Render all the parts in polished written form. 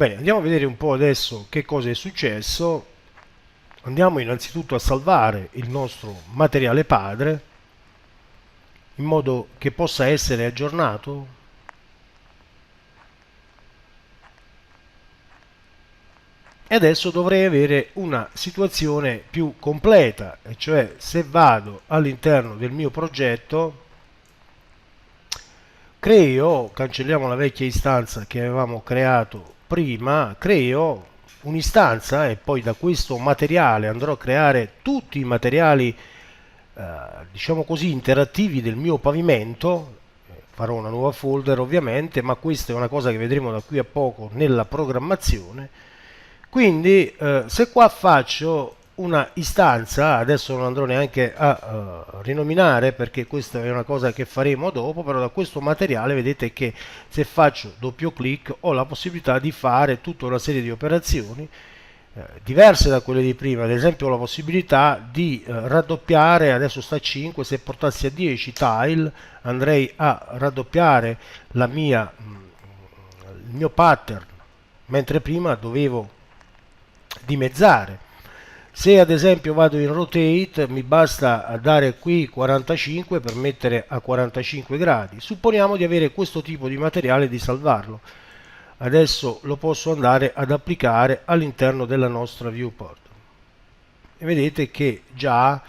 Bene, andiamo a vedere un po' adesso che cosa è successo. Andiamo innanzitutto a salvare il nostro materiale padre in modo che possa essere aggiornato. E adesso dovrei avere una situazione più completa, e cioè se vado all'interno del mio progetto, cancelliamo la vecchia istanza che avevamo creato prima, creo un'istanza e poi da questo materiale andrò a creare tutti i materiali, diciamo così, interattivi del mio pavimento. Farò una nuova folder ovviamente, ma questa è una cosa che vedremo da qui a poco nella programmazione. Quindi se qua faccio una istanza, adesso non andrò neanche a rinominare perché questa è una cosa che faremo dopo, però da questo materiale vedete che se faccio doppio clic ho la possibilità di fare tutta una serie di operazioni diverse da quelle di prima. Ad esempio ho la possibilità di raddoppiare, adesso sta a 5, se portassi a 10 tile andrei a raddoppiare il mio pattern, mentre prima dovevo dimezzare. Se ad esempio vado in rotate mi basta dare qui 45 per mettere a 45 gradi. Supponiamo di avere questo tipo di materiale e di salvarlo. Adesso lo posso andare ad applicare all'interno della nostra viewport. E vedete che già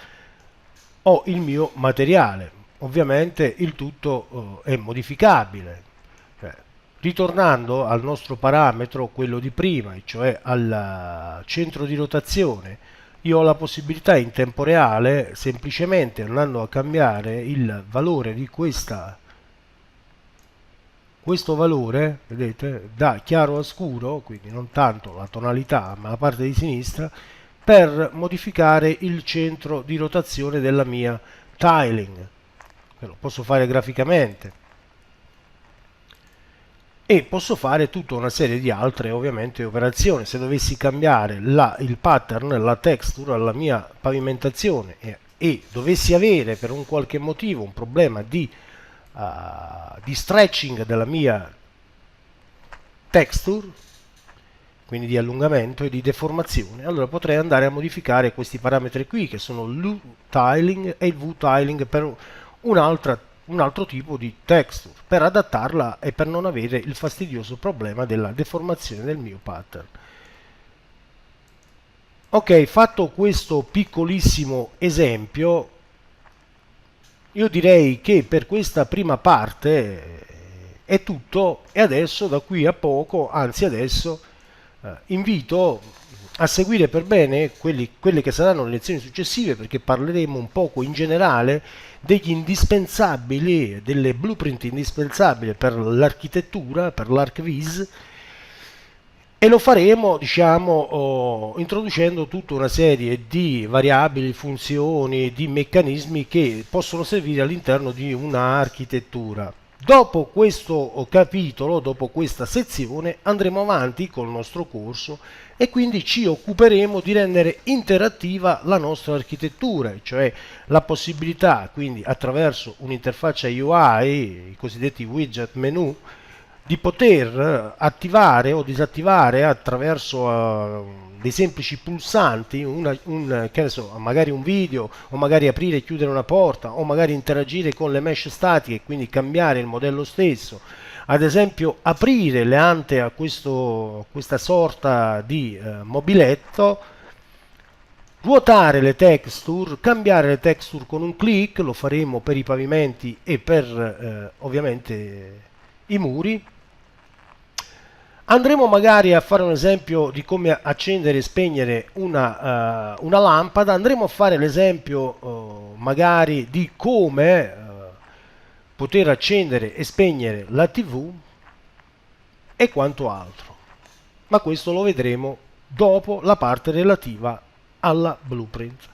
ho il mio materiale. Ovviamente il tutto è modificabile. Ritornando al nostro parametro, quello di prima, cioè al centro di rotazione, io ho la possibilità in tempo reale, semplicemente andando a cambiare il valore di questo valore, vedete, da chiaro a scuro, quindi non tanto la tonalità, ma la parte di sinistra, per modificare il centro di rotazione della mia tiling. Lo posso fare graficamente. E posso fare tutta una serie di altre ovviamente operazioni. Se dovessi cambiare il pattern, la texture alla mia pavimentazione e dovessi avere per un qualche motivo un problema di stretching della mia texture, quindi di allungamento e di deformazione, allora potrei andare a modificare questi parametri qui che sono l'U-tiling e il V-tiling per un altro tipo di texture, per adattarla e per non avere il fastidioso problema della deformazione del mio pattern. Ok, fatto questo piccolissimo esempio, io direi che per questa prima parte è tutto e adesso da qui a poco, anzi adesso, invito a seguire per bene quelle che saranno le lezioni successive, perché parleremo un poco in generale degli indispensabili, delle blueprint indispensabili per l'architettura, per l'ArcVis, e lo faremo, diciamo, introducendo tutta una serie di variabili, funzioni, di meccanismi che possono servire all'interno di un'architettura. Dopo questo capitolo, dopo questa sezione, andremo avanti col nostro corso e quindi ci occuperemo di rendere interattiva la nostra architettura, cioè la possibilità, quindi attraverso un'interfaccia UI, i cosiddetti widget menu, di poter attivare o disattivare attraverso dei semplici pulsanti, che ne so, magari un video, o magari aprire e chiudere una porta, o magari interagire con le mesh statiche, quindi cambiare il modello stesso. Ad esempio aprire le ante a questa sorta di mobiletto, ruotare le texture, cambiare le texture con un clic, lo faremo per i pavimenti e per ovviamente i muri. Andremo magari a fare un esempio di come accendere e spegnere una lampada, andremo a fare l'esempio magari di come poter accendere e spegnere la TV e quanto altro. Ma questo lo vedremo dopo la parte relativa alla blueprint.